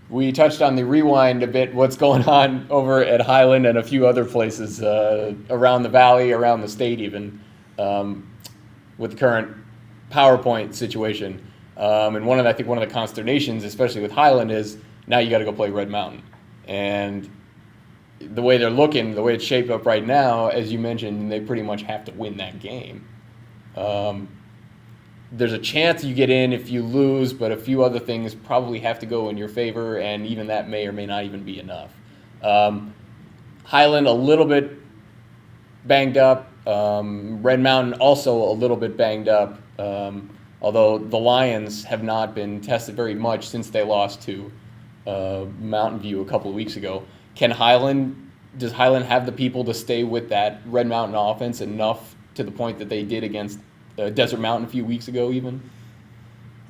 we touched on the rewind a bit, what's going on over at Highland and a few other places around the valley, around the state even, with the current PowerPoint situation. And I think one of the consternations, especially with Highland, is now you got to go play Red Mountain. And the way they're looking, the way it's shaped up right now, as you mentioned, they pretty much have to win that game. There's a chance you get in if you lose, but a few other things probably have to go in your favor, and even that may or may not even be enough. Highland a little bit banged up. Red Mountain also a little bit banged up, although the Lions have not been tested very much since they lost to Mountain View a couple of weeks ago. Does Highland have the people to stay with that Red Mountain offense enough to the point that they did against Desert Mountain a few weeks ago even?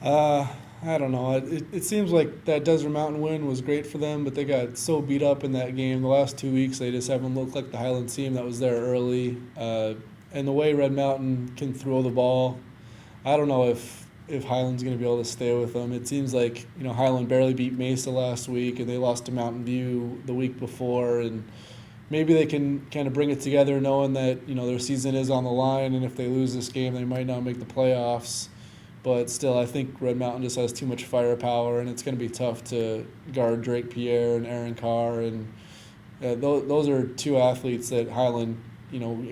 I don't know. It seems like that Desert Mountain win was great for them, but they got so beat up in that game. The last 2 weeks, they just haven't looked like the Highland team that was there early. And the way Red Mountain can throw the ball, I don't know if Highland's going to be able to stay with them. It seems like, Highland barely beat Mesa last week, and they lost to Mountain View the week before, and maybe they can kind of bring it together knowing that, their season is on the line, and if they lose this game, they might not make the playoffs. But still, I think Red Mountain just has too much firepower, and it's going to be tough to guard Drake Pierre and Aaron Carr. And those are two athletes that Highland,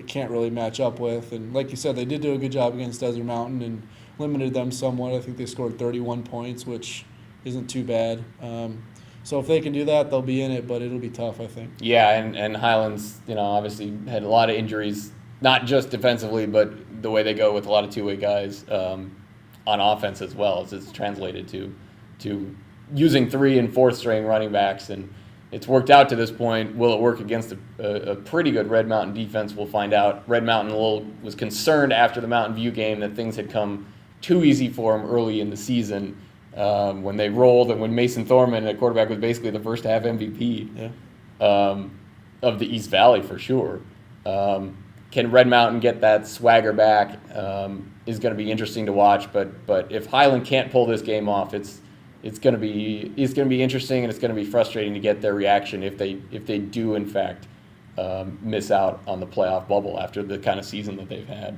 can't really match up with. And like you said, they did do a good job against Desert Mountain and limited them somewhat. I think they scored 31 points, which isn't too bad. So if they can do that, they'll be in it, but it'll be tough, I think. Yeah, and Highlands, obviously had a lot of injuries, not just defensively, but the way they go with a lot of two-way guys on offense as well, as it's translated to using 3- and 4th-string running backs, and it's worked out to this point. Will it work against a pretty good Red Mountain defense? We'll find out. Red Mountain was concerned after the Mountain View game that things had come too easy for them early in the season when they rolled, and when Mason Thorman, at quarterback, was basically the first half MVP of the East Valley for sure. Can Red Mountain get that swagger back is going to be interesting to watch. But if Highland can't pull this game off, it's going to be interesting, and it's going to be frustrating to get their reaction if they do in fact miss out on the playoff bubble after the kind of season that they've had.